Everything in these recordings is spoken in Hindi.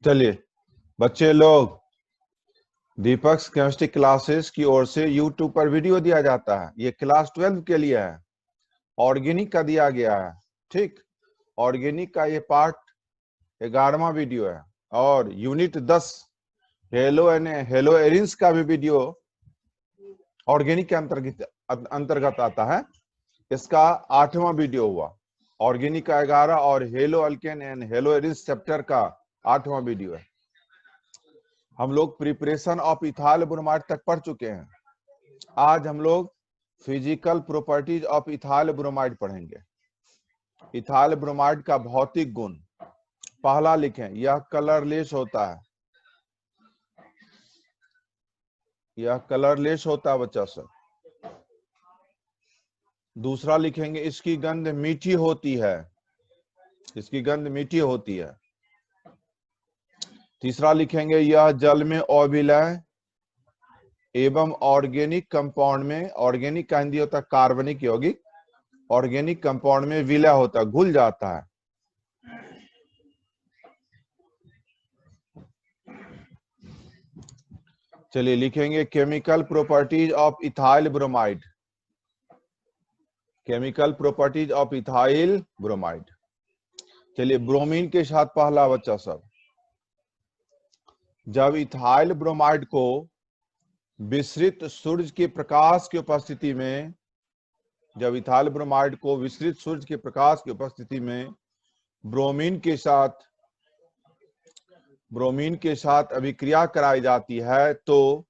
चलिए बच्चे लोग, दीपक केमिस्ट्री क्लासेस की ओर से YouTube पर वीडियो दिया जाता है। ये क्लास 12 के लिए है, ऑर्गेनिक का दिया गया है। ठीक, ऑर्गेनिक का ये पार्ट 11वां वीडियो है और यूनिट 10 हेलो एरिन्स का भी वीडियो ऑर्गेनिक के अंतर्गत आता है। इसका 8वां वीडियो हुआ। ऑर्गेनिक का 11 और hello alkane and hello arenes chapter का 8वां वीडियो है। हम लोग प्रिपरेशन ऑफ इथाइल ब्रोमाइड तक पढ़ चुके हैं। आज हम लोग physical properties of ethyl bromide पढ़ेंगे। इथाइल ब्रोमाइड का भौतिक गुण। पहला लिखें, यह कलरलेस होता है। यह कलरलेस होता है बच्चा सब। दूसरा लिखेंगे, इसकी गंध मीठी होती है। इसकी गंध मीठी होती है। तीसरा लिखेंगे, यह जल में अविलय एवं ऑर्गेनिक कंपाउंड में, ऑर्गेनिक का हिंदी होता है कार्बनिक यौगिक, ऑर्गेनिक कंपाउंड में विलय होता है, घुल जाता है। चलिए लिखेंगे, chemical properties of ethyl bromide. Chemical properties of ethyl bromide. चलिए ब्रोमीन के साथ पहला बच्चा सब। जब इथाइल ब्रोमाइड को विसरित सूरज के प्रकाश की उपस्थिति में, जब इथाइल ब्रोमाइड को विसरित सूरज के प्रकाश की उपस्थिति में ब्रोमीन के साथ अभिक्रिया कराई जाती है तो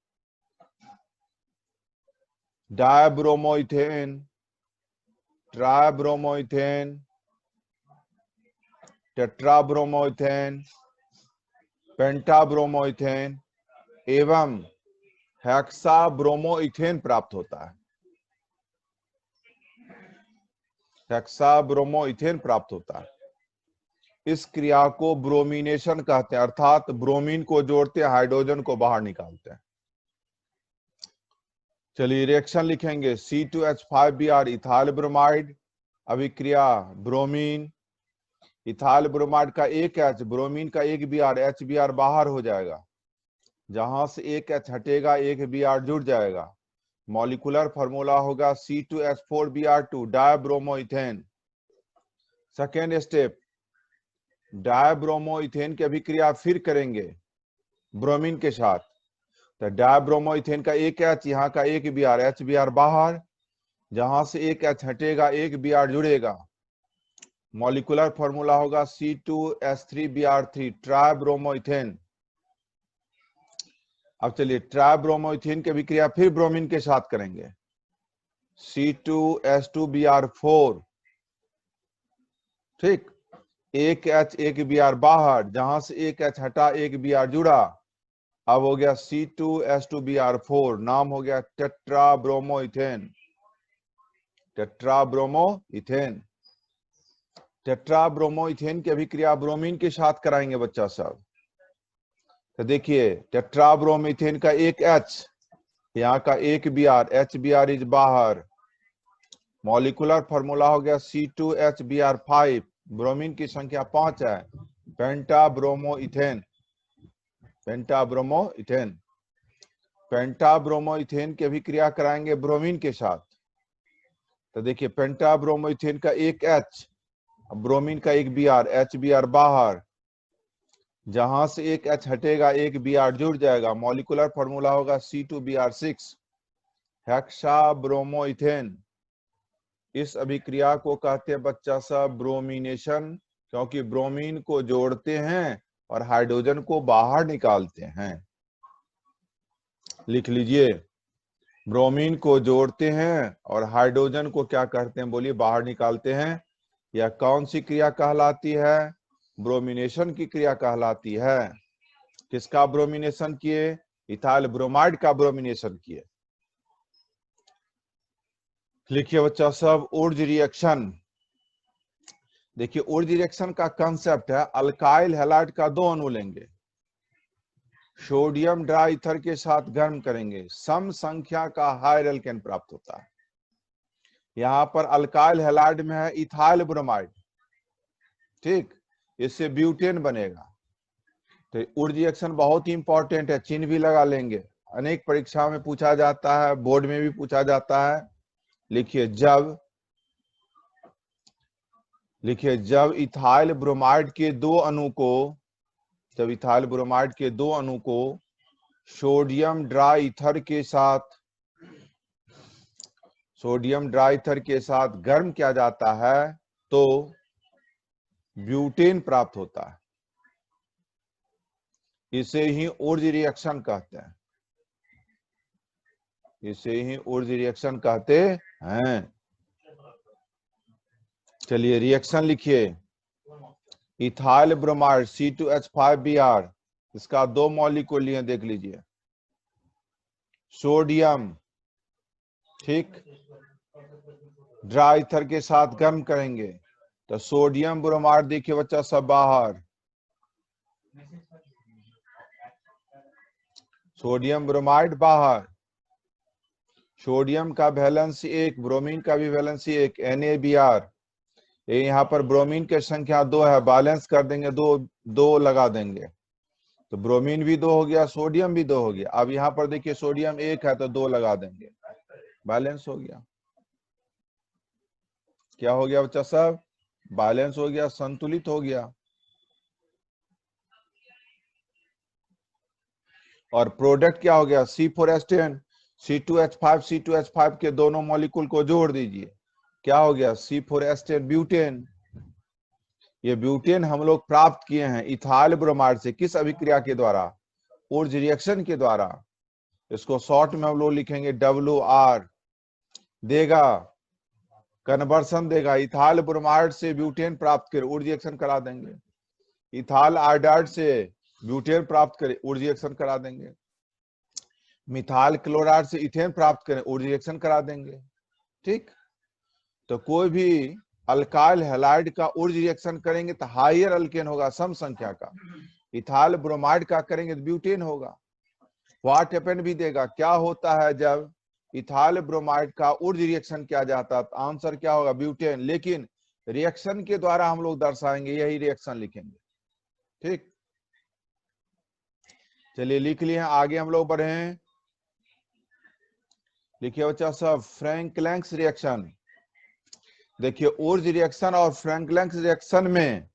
डायब्रोमोइथेन, ट्राइब्रोमोइथेन, टेट्राब्रोमोइथेन, पेंटाब्रोमोइथेन एवं हेक्साब्रोमोइथेन प्राप्त होता है। हेक्साब्रोमोइथेन प्राप्त होता है। इस क्रिया को ब्रोमिनेशन कहते हैं, अर्थात ब्रोमीन को जोड़ते हाइड्रोजन को बाहर निकालते हैं। चलिए रिएक्शन लिखेंगे, C2H5Br इथाइल ब्रोमाइड, अभिक्रिया ब्रोमीन, इथाइल ब्रोमाइड का एक H, ब्रोमीन का एक Br, HBr बाहर हो जाएगा। जहां से एक H हटेगा एक Br जुड़ जाएगा। मॉलिक्यूलर फार्मूला होगा C2H4Br2 डायब्रोमोइथेन। सेकेंड स्टेप, डायब्रोमोइथेन की अभिक्रिया फिर करेंगे ब्रोमीन के साथ। तो डायब्रोमोइथेन का एक H, यहाँ का एक Br, HBr बाहर, जहां से एक H हटेगा एक Br जुड़ेगा। मॉलिक्यूलर फार्मूला होगा C2H3Br3 ट्राइब्रोमोइथेन। अब चलिए ट्राइब्रोमोइथेन की अभिक्रिया फिर ब्रोमीन के साथ करेंगे, C2H2Br4। ठीक, एक H एक Br बाहर, जहां से एक H हटा एक Br जुड़ा। अब हो गया C2H2Br4, नाम हो गया टेट्राब्रोमोइथेन। टेट्राब्रोमोइथेन। टेट्राब्रोमोइथेन की अभिक्रिया ब्रोमीन के साथ कराएंगे बच्चा सब। तो देखिए टेट्राब्रोमोइथेन का एक H, यहाँ का एक Br, HBr इज बाहर। मॉलिक्यूलर फार्मूला हो गया C2HBr5, ब्रोमीन की संख्या 5 है, पेंटाब्रोमोइथेन। पेंटाब्रोमोइथेन। पेंटाब्रोमोइथेन की अभिक्रिया कराएंगे ब्रोमीन के साथ। तो देखिए पेंटाब्रोमोइथेन का एक H, ब्रोमीन का एक Br, HBr बाहर, जहां से एक H हटेगा एक Br जुड़ जाएगा। मॉलिक्यूलर फार्मूला होगा C2Br6 हेक्साब्रोमोइथेन। इस अभिक्रिया को कहते हैं बच्चा सब ब्रोमिनेशन, क्योंकि ब्रोमीन को जोड़ते हैं और हाइड्रोजन को बाहर निकालते हैं। लिख लीजिए, ब्रोमीन को जोड़ते हैं और हाइड्रोजन को क्या करते हैं, बोलिए, बाहर निकालते हैं। यह कौन सी क्रिया कहलाती है? ब्रोमिनेशन की क्रिया कहलाती है। किसका ब्रोमिनेशन किए? इथाइल ब्रोमाइड का ब्रोमिनेशन किए। लिखिए बच्चा सब, ऊर्ज रिएक्शन। देखिए ऊर्ज रिएक्शन का कंसेप्ट है, अल्काइल हैलाइड का दो अणु लेंगे, सोडियम ड्राई ईथर के साथ गर्म करेंगे, सम संख्या का हाइड्रोजन एल्केन प्राप्त होता है। यहां पर अल्काइल हैलाइड में है इथाइल ब्रोमाइड। ठीक, इससे ब्यूटेन बनेगा। तो उर्ज रिएक्शन बहुत ही इंपॉर्टेंट है, चिन्ह भी लगा लेंगे, अनेक परीक्षा में पूछा जाता है, बोर्ड में भी पूछा जाता है। लिखिए जब इथाइल ब्रोमाइड के दो अणु को सोडियम ड्राई ईथर के साथ गर्म किया जाता है तो ब्यूटेन प्राप्त होता है। इसे ही ऊर्ज रिएक्शन कहते हैं। चलिए रिएक्शन लिखिए। इथाइल ब्रोमाइड C2H5Br, इसका दो मॉलिक्यूल लिए, देख लीजिए। सोडियम, ठीक, ड्राई ईथर के साथ गर्म करेंगे तो सोडियम ब्रोमाइड, देखिए बच्चा सब बाहर, सोडियम ब्रोमाइड बाहर। सोडियम का वैलेंसी 1, ब्रोमीन का भी वैलेंसी 1, NaBr। ये यहाँ पर ब्रोमीन की संख्या 2 है, बैलेंस कर देंगे, दो लगा देंगे तो ब्रोमीन भी 2 हो गया, सोडियम भी 2 हो गया। अब यहाँ पर देखिए सोडियम 1 है तो 2 लगा देंगे, बैलेंस हो गया। क्या हो गया बच्चा सब? बैलेंस हो गया, संतुलित हो गया। और प्रोडक्ट क्या हो गया? C4H10, C2H5 के दोनों मॉलिक्यूल को जोड़ दीजिए, क्या हो गया? C4H10 butane. ये ब्यूटेन हम लोग प्राप्त किए हैं इथाइल ब्रोमाइड से, किस अभिक्रिया के द्वारा? ऊर्ज रिएक्शन के द्वारा। इसको शॉर्ट में हम लोग लिखेंगे WR, देगा कन्वर्सन, देगा इथाइल ब्रोमाइड से ब्यूटेन प्राप्त कर ऊर्ज रिएक्शन करा देंगे, इथाइल आयोडाइड से ब्यूटेन प्राप्त करें ऊर्ज रिएक्शन करा देंगे, मिथाइल क्लोराइड से इथेन प्राप्त करें ऊर्ज रिएक्शन करा देंगे। ठीक, तो कोई भी अल्काइल हैलाइड का ऊर्ज रिएक्शन करेंगे तो हायर अल्केन होगा, सम संख्या का। इथाइल ब्रोमाइड का करेंगे तो ब्यूटेन होगा। व्हाट हैपेंड भी देगा, क्या होता है जब इथाइल ब्रोमाइड का ऊर्ज रिएक्शन किया जाता है? तो आंसर क्या होगा? ब्यूटेन। लेकिन रिएक्शन के द्वारा हम लोग दर्शाएंगे, यही रिएक्शन लिखेंगे। ठीक, चलिए लिख लिए, आगे हम लोग बढ़े। लिखिए बच्चा सब, फ्रैंकलैंक्स रिएक्शन। देखिए ऊर्ज रिएक्शन और फ्रैंकलैंक्स रिएक्शन में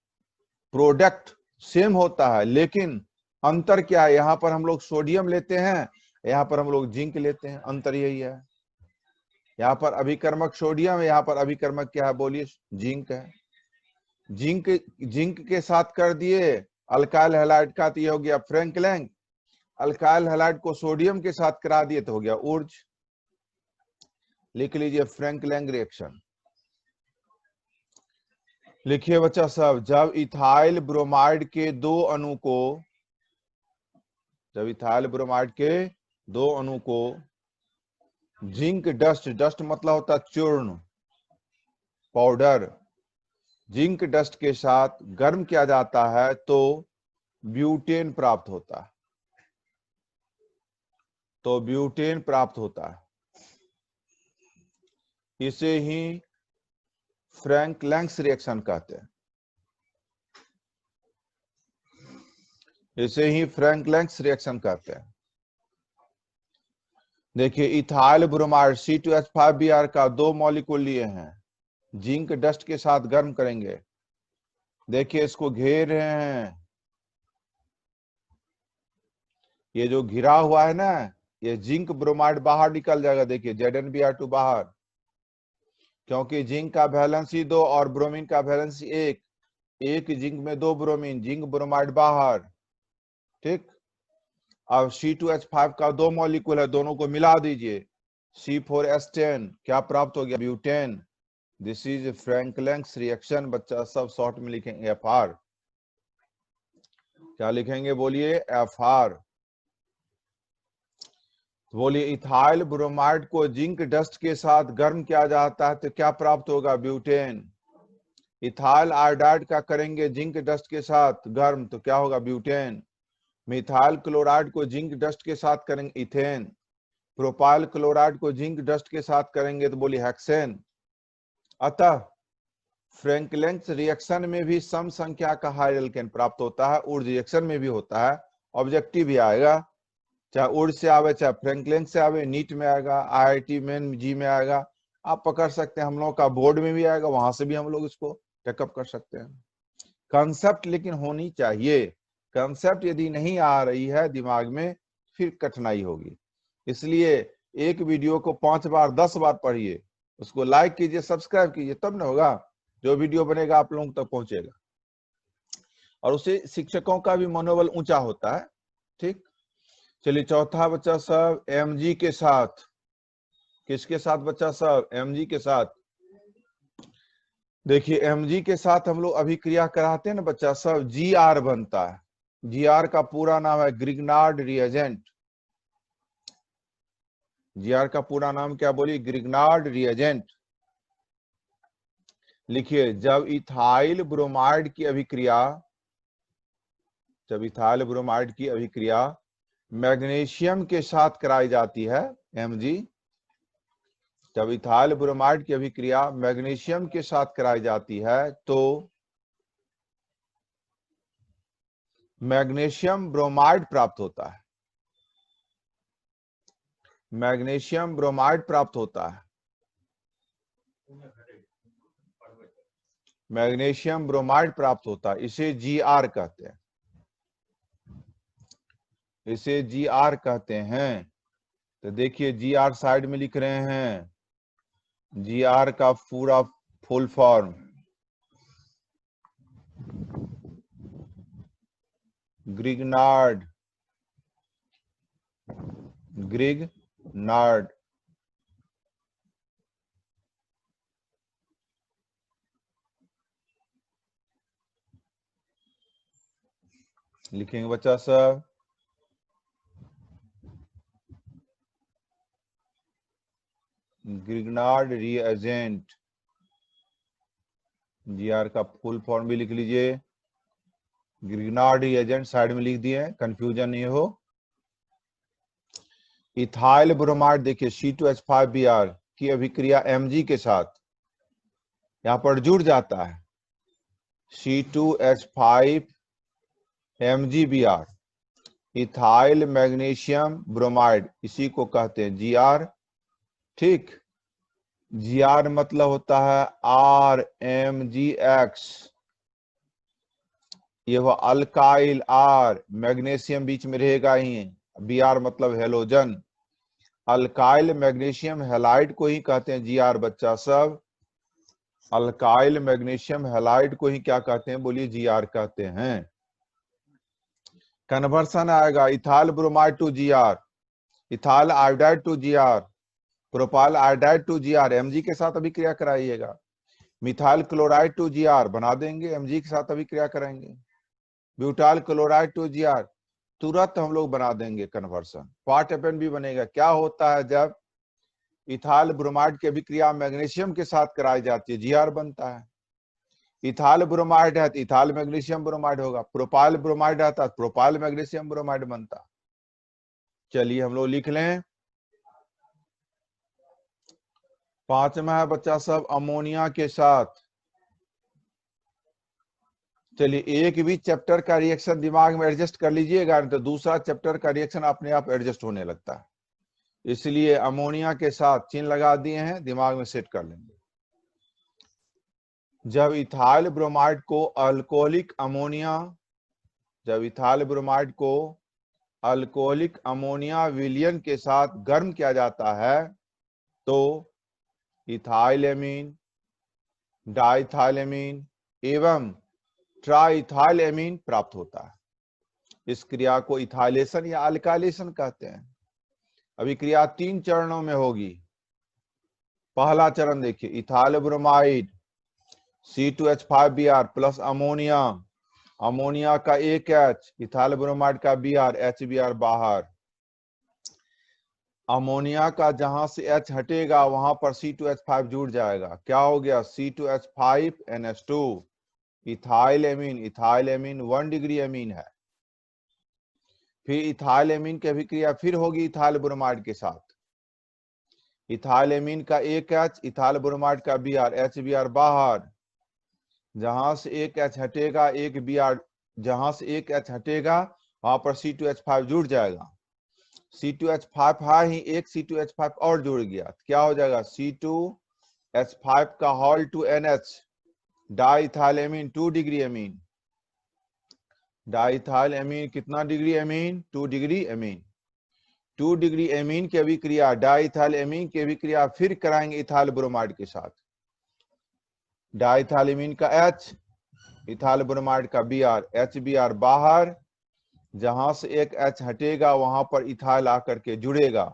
प्रोडक्ट सेम होता है, लेकिन अंतर क्या है? यहाँ पर हम लोग सोडियम लेते हैं, यहाँ पर हम लोग जिंक लेते हैं, अंतर यही है। यहाँ पर अभिकर्मक सोडियम है, यहाँ पर अभिकर्मक क्या है? बोलिए, जिंक है। जिंक के साथ कर दिए अल्काइल हैलाइड का, तो ये हो गया फ्रैंकलैंक। अल्काइल हैलाइड को सोडियम के साथ करा दिए तो हो गया ऊर्ज। लिख लीजिए फ्रैंकलैंक रिएक्शन। लिखिए बच्चा सब, जब इथाइल ब्रोमाइड के दो अणु को जिंक डस्ट मतलब होता है चूर्ण, पाउडर, जिंक डस्ट के साथ गर्म किया जाता है तो ब्यूटेन प्राप्त होता है। इसे ही फ्रैंकलैंक्स रिएक्शन कहते हैं। देखिए इथाइल ब्रोमाइड C2H5Br का दो मॉलिक्यूल लिए हैं, जिंक डस्ट के साथ गर्म करेंगे। देखिए इसको घेर रहे हैं, ये जो घिरा हुआ है ना, ये जिंक ब्रोमाइड बाहर निकल जाएगा। देखिए ZnBr2 बाहर, क्योंकि जिंक का वैलेंसी 2 और ब्रोमीन का वैलेंसी 1, एक जिंक में 2 ब्रोमीन, जिंक ब्रोमाइड बाहर। ठीक, अब C2H5 का दो मॉलिक्यूल है, दोनों को मिला दीजिए, C4H10, क्या प्राप्त हो गया? Butane. This is Frankland's reaction. बच्चा सब शॉर्ट में लिखेंगे FR। क्या लिखेंगे? बोलिए FR। बोलिए इथाइल ब्रोमाइड को जिंक डस्ट के साथ गर्म किया जाता है तो क्या प्राप्त होगा? ब्यूटेन। इथाइल आयोडाइड का करेंगे जिंक डस्ट के साथ गर्म तो क्या होगा? ब्यूटेन। मिथाइल क्लोराइड को जिंक डस्ट के साथ करेंगे इथेन। प्रोपाइल क्लोराइड को जिंक डस्ट के साथ करेंगे तो बोलिए हेक्सेन। अतः फ्रैंकलिन रिएक्शन में भी सम संख्या का हाइड्रोजन एल्केन प्राप्त होता है, वुड रिएक्शन में भी होता है। ऑब्जेक्टिव भी आएगा, चाहे वुड से आवे चाहे फ्रैंकलिन से आवे, नीट में आएगा, IIT मेन जी में आएगा, आप पकड़ सकते हैं, हम लोग का बोर्ड में भी आएगा, वहां से भी हम लोग इसको टेकअप कर सकते हैं। कंसेप्ट लेकिन होनी चाहिए, कंसेप्ट यदि नहीं आ रही है दिमाग में फिर कठिनाई होगी। इसलिए एक वीडियो को 5 बार 10 बार पढ़िए, उसको लाइक कीजिए, सब्सक्राइब कीजिए, तब ना होगा, जो वीडियो बनेगा आप लोगों तक पहुंचेगा और उससे शिक्षकों का भी मनोबल ऊंचा होता है। ठीक, चलिए चौथा बच्चा सब mg के साथ, किसके साथ बच्चा सब? mg के साथ। देखिए mg के साथ हम लोग अभिक्रिया कराते हैं ना बच्चा सब, Gr बनता है। Gr का पूरा नाम है ग्रिग्नार्ड रिएजेंट। Gr का पूरा नाम क्या बोली? Grignard reagent. लिखिए, जब इथाइल ब्रोमाइड की अभिक्रिया, जब इथाइल ब्रोमाइड की अभिक्रिया मैग्नीशियम के साथ कराई जाती है, mg, जब इथाइल ब्रोमाइड की अभिक्रिया मैग्नीशियम के साथ कराई जाती है तो मैग्नीशियम ब्रोमाइड प्राप्त होता है, मैग्नीशियम ब्रोमाइड प्राप्त होता है, मैग्नीशियम ब्रोमाइड प्राप्त होता है। इसे Gr कहते हैं, इसे Gr कहते हैं। तो देखिए Gr साइड में लिख रहे हैं, Gr का पूरा फुल फॉर्म ग्रिग्नार्ड, ग्रिग्नार्ड। लिखेंगे बच्चा सब, ग्रिग्नार्ड रिएजेंट। Gr का फुल फॉर्म भी लिख लीजिए, ग्रिग्नार्ड रिएजेंट साइड में लिख दिए, कंफ्यूजन नहीं हो। इथाइल ब्रोमाइड देखिए C2H5Br की अभिक्रिया Mg के साथ यहां पर जुड़ जाता है, C2H5MgBr, इथाइल मैग्नीशियम ब्रोमाइड, इसी को कहते हैं Gr। ठीक, Gr मतलब होता है RMgX, ये वो अल्काइल R, मैग्नीशियम बीच में रहेगा ही, Br मतलब हेलोजन, अल्काइल मैग्नीशियम हैलाइड को ही कहते हैं Gr बच्चा सब, अल्काइल मैग्नीशियम हैलाइड को ही क्या कहते हैं? बोलिए Gr कहते हैं। कन्वर्सन आएगा ethyl bromide to Gr, ethyl iodide to Gr, propyl iodide to Gr, Mg के साथ अभिक्रिया कराइएगा। मिथाइल क्लोराइड टू Gr बना देंगे, Mg के साथ अभिक्रिया कराएंगे। ब्यूटाइल क्लोराइड टू Gr तुरंत हम लोग बना देंगे कन्वर्सन। पार्ट अपन भी बनेगा। क्या होता है जब इथाइल ब्रोमाइड की अभिक्रिया मैग्नीशियम के साथ कराई जाती है, Gr बनता है। इथाइल ब्रोमाइड है तो इथाइल मैग्नीशियम ब्रोमाइड होगा, प्रोपाइल ब्रोमाइड रहता है तो प्रोपाइल मैग्नीशियम ब्रोमाइड बनता। चलिए हम लोग लिख लें। पांचवा है बच्चा सब अमोनिया के साथ। चलिए एक भी चैप्टर का रिएक्शन दिमाग में एडजस्ट कर लीजिएगा, तो दूसरा चैप्टर का रिएक्शन अपने आप एडजस्ट होने लगता है। इसलिए अमोनिया के साथ चिन्ह लगा दिए हैं, दिमाग में सेट कर लेंगे। जब इथाइल ब्रोमाइड को अल्कोहलिक अमोनिया, जब इथाइल ब्रोमाइड को अल्कोहलिक अमोनिया विलयन के साथ गर्म किया जाता है तो इथाइलेमीन, डाइथाइलेमीन एवं ट्राइथाइलेमीन प्राप्त होता है। इस क्रिया को इथाइलेशन या अल्काइलेशन कहते हैं। अभिक्रिया 3 चरणों में होगी। पहला चरण देखिए, ethyl bromide C2H5Br plus ammonia, ammonia का एक H, इथाइल ब्रोमाइड का Br, HBr बाहर। अमोनिया का जहां से H हटेगा वहां पर C2H5 जुड़ जाएगा। क्या हो गया? C2H5NH2, ethyl amine. Ethyl amine 1 degree amine है। फिर इथाइल एमीन की अभिक्रिया फिर होगी इथाइल ब्रोमाइड के साथ। इथाइल एमीन का एक H, इथाइल ब्रोमाइड का Br, HBr बाहर। जहां से एक H हटेगा एक Br, जहां से एक H हटेगा वहां पर C2H5 जुड़ जाएगा। C2H5 है ही, एक C2H5 और जुड़ गया, क्या हो जाएगा C2H5 का whole two NH, diethyl amine 2 degree amine. Diethyl amine कितना degree amine? 2 degree amine. 2 degree amine की अभिक्रिया डाइथाइल एमीन की अभिक्रिया फिर कराएंगे इथाइल ब्रोमाइड के साथ। डाइथाइल एमीन का H, इथाइल ब्रोमाइड का Br, HBr बाहर, जहां से एक H हटेगा वहां पर इथाइल आकर के जुड़ेगा।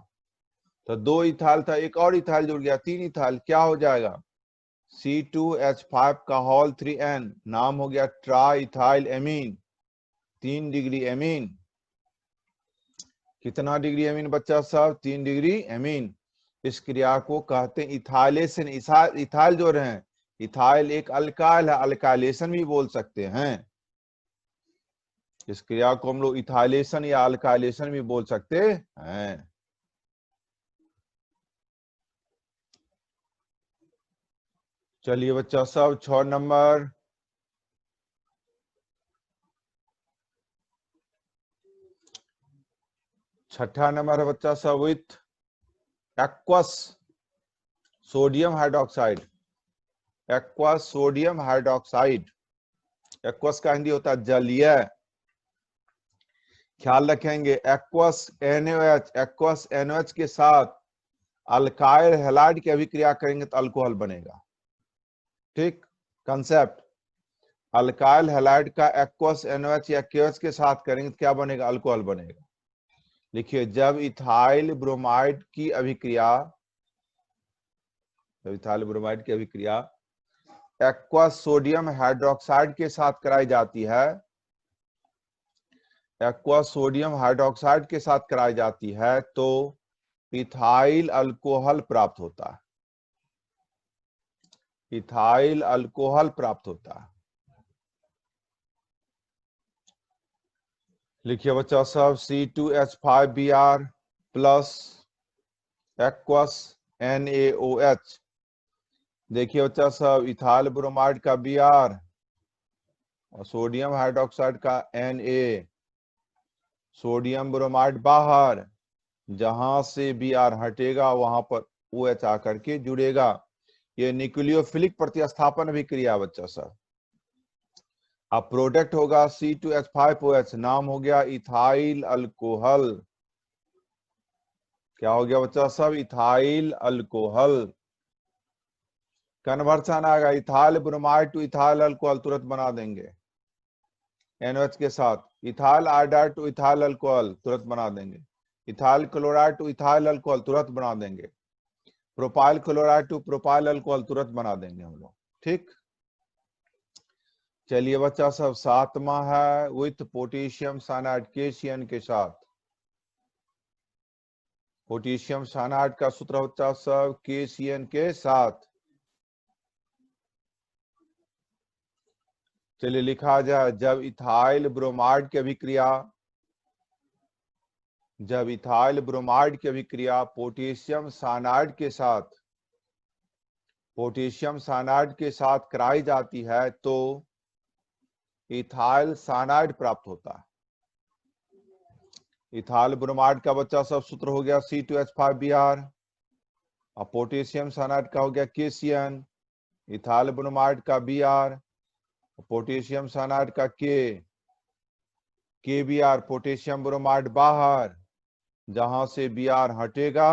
तो 2 इथाइल था, एक और इथाइल जुड़ गया, 3 इथाइल, क्या हो जाएगा C2H5 का होल 3N, नाम हो गया try ethyl amine, 3 degree amine. कितना डिग्री एमीन बच्चा साहब? 3 डिग्री एमीन। इस क्रिया को कहते हैं इथाइलेशन। इथाइल जो रहे, इथाइल एक अल्काइल है, अल्काइलेशन भी बोल सकते हैं। इस क्रिया को हम लोग इथाइलेशन या अल्काइलेशन भी बोल सकते हैं। चलिए बच्चा सब 6 नंबर, छठा नंबर है बच्चा सब with aqueous sodium hydroxide. Aqueous sodium hydroxide, aqueous का हिंदी होता है जलीय। ख्याल रखेंगे एक्वस NaOH, एक्वस NaOH के साथ अल्काइल हैलाइड की अभिक्रिया करेंगे तो अल्कोहल बनेगा। ठीक कंसेप्ट, अल्काइल हैलाइड का एक्वस NaOH या KOH के साथ करेंगे तो क्या बनेगा? अल्कोहल बनेगा। लिखिए, जब इथाइल ब्रोमाइड की अभिक्रिया, जब इथाइल ब्रोमाइड की अभिक्रिया एक्वस सोडियम हाइड्रोक्साइड के साथ कराई जाती है, एक्वस सोडियम हाइड्रोक्साइड के साथ कराई जाती है तो इथाइल अल्कोहल प्राप्त होता है। इथाइल अल्कोहल प्राप्त होता है। लिखिए बच्चा सब, C2H5Br प्लस एक्वस NaOH। देखिए बच्चा सब, इथाइल ब्रोमाइड का Br और सोडियम हाइड्रोक्साइड का Na, सोडियम ब्रोमाइड बाहर, जहां से Br हटेगा वहां पर OH आकर के जुड़ेगा। ये न्यूक्लियोफिलिक प्रतिस्थापन अभिक्रिया बच्चा सब। अब प्रोडक्ट होगा C2H5OH, नाम हो गया इथाइल अल्कोहल। क्या हो गया बच्चा सब? Ethyl alcohol. कन्वर्सन आएगा ethyl bromide to ethyl alcohol, तुरंत बना देंगे NOH के साथ। Ethyl iodide to ethyl alcohol, तुरंत बना देंगे। Ethyl chloride to ethyl alcohol, तुरंत बना देंगे। Propyl chloride to propyl alcohol, तुरंत बना देंगे हम लोग। ठीक, चलिए बच्चा सब, 7वां है विथ पोटेशियम साइनाइड KCN के साथ। पोटेशियम साइनाइड का सूत्र बच्चा सब KCN के साथ। चलिए लिखा जाए, जब इथाइल ब्रोमाइड की अभिक्रिया, जब इथाइल ब्रोमाइड की अभिक्रिया पोटेशियम साइनाइड के साथ, पोटेशियम साइनाइड के साथ कराई जाती है तो इथाइल साइनाइड प्राप्त होता है। इथाइल ब्रोमाइड का बच्चा सब सूत्र हो गया C2H5Br और पोटेशियम साइनाइड का हो गया KCN। इथाइल ब्रोमाइड का Br, पोटेशियम साइनाइड का KBr, पोटेशियम ब्रोमाइड बाहर, जहां से Br हटेगा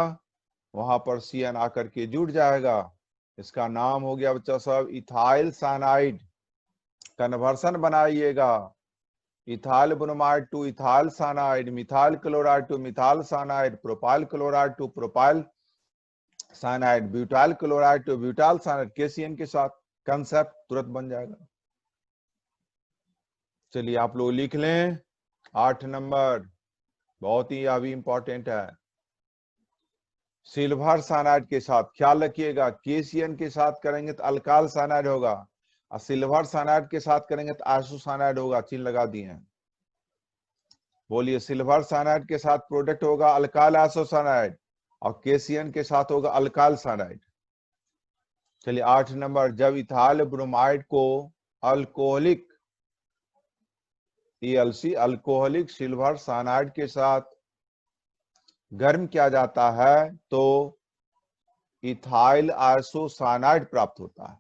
वहां पर CN आकर के जुड़ जाएगा। इसका नाम हो गया बच्चा सब इथाइल साइनाइड। कन्वर्सन बनाइएगा, ethyl bromide to ethyl cyanide, methyl chloride to methyl cyanide, propyl chloride to propyl cyanide, butyl chloride to butyl cyanide, KCN के साथ। कंसेप्ट तुरंत बन जाएगा। चलिए आप लोग लिख लें, 8 नंबर बहुत ही अभी इंपॉर्टेंट है। सिल्वर साइनाइड के साथ, ख्याल रखिएगा KCN के साथ करेंगे तो अल्काइल साइनाइड होगा और सिल्वर साइनाइड के साथ करेंगे तो आइसोसाइनाइड होगा। चिन्ह लगा दिए हैं, बोलिए। सिल्वर साइनाइड के साथ प्रोडक्ट होगा अल्काइल आइसोसाइनाइड और KCN के साथ होगा अल्काइल साइनाइड। चलिए 8 नंबर, जब इथाइल ब्रोमाइड को alcoholic ELC alcoholic silver cyanide के साथ गर्म किया जाता है तो इथाइल आइसोसाइनाइड प्राप्त होता है।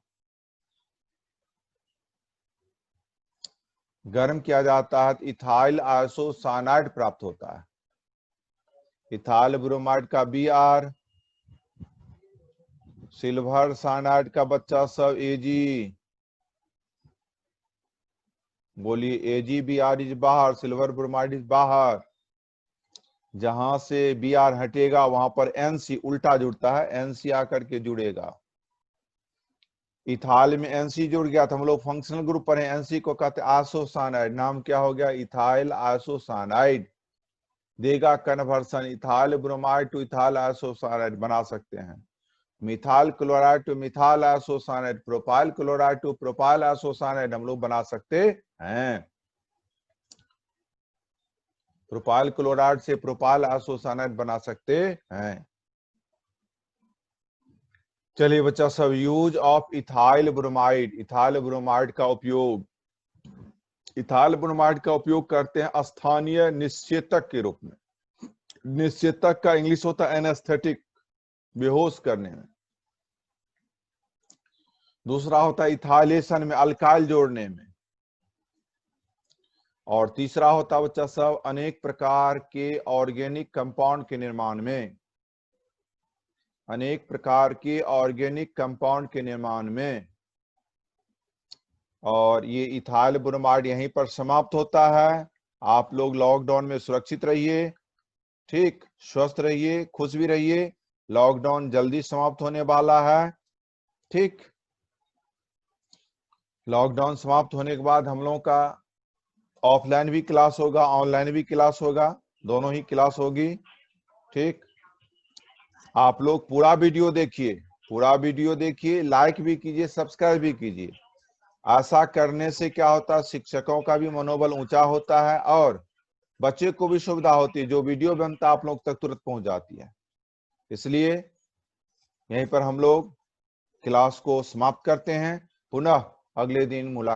गर्म किया जाता है तो इथाइल आइसोसाइनाइड प्राप्त होता है। इथाइल ब्रोमाइड का Br, सिल्वर साइनाइड का बच्चा सब Ag, बोलिए AgBr इज बाहर, सिल्वर ब्रोमाइड इज बाहर। जहां से Br हटेगा वहां पर Nc उल्टा जुड़ता है, Nc आकर के जुड़ेगा। इथाइल में Nc जुड़ गया तो हम लोग फंक्शनल ग्रुप पर हैं, Nc को कहते हैं आइसोसाइनाइड, नाम क्या हो गया इथाइल आइसोसाइनाइड। देगा conversion ethyl bromide to ethyl isocyanide बना सकते हैं। Methyl chloride to methyl isocyanide, propyl chloride to propyl isocyanide हम लोग बना सकते हैं। प्रोपाइल क्लोराइड से प्रोपाइल आइसोसाइनाइड बना सकते हैं। चलिए बच्चा सब, use of ethyl bromide, ethyl bromide का उपयोग, इथाइल ब्रोमाइड का उपयोग करते हैं स्थानीय निश्चेतक के रूप में। निश्चेतक का इंग्लिश होता है एनेस्थेटिक, बेहोश करने में। दूसरा होता है इथाइलेशन में, अल्काइल जोड़ने में। और तीसरा होता है बच्चा सब अनेक प्रकार के ऑर्गेनिक कंपाउंड के निर्माण में, अनेक प्रकार के ऑर्गेनिक कंपाउंड के निर्माण में। और ये इथाइल ब्रोमाइड यहीं पर समाप्त होता है। आप लोग लॉकडाउन में सुरक्षित रहिए, ठीक, स्वस्थ रहिए, खुश भी रहिए। लॉकडाउन जल्दी समाप्त होने वाला है, ठीक। लॉकडाउन समाप्त होने के बाद हम लोगों का ऑफलाइन भी क्लास होगा, ऑनलाइन भी क्लास होगा, दोनों ही क्लास होगी, ठीक। आप लोग पूरा वीडियो देखिए, पूरा वीडियो देखिए, लाइक भी कीजिए, सब्सक्राइब भी कीजिए। ऐसा करने से क्या होता है, शिक्षकों का भी मनोबल ऊंचा होता है और बच्चे को भी सुविधा होती है, जो वीडियो बनता है आप लोग तक तुरंत पहुंच जाती है। इसलिए यहीं पर हम लोग क्लास को समाप्त करते हैं, पुनः अगले दिन मुलाकात।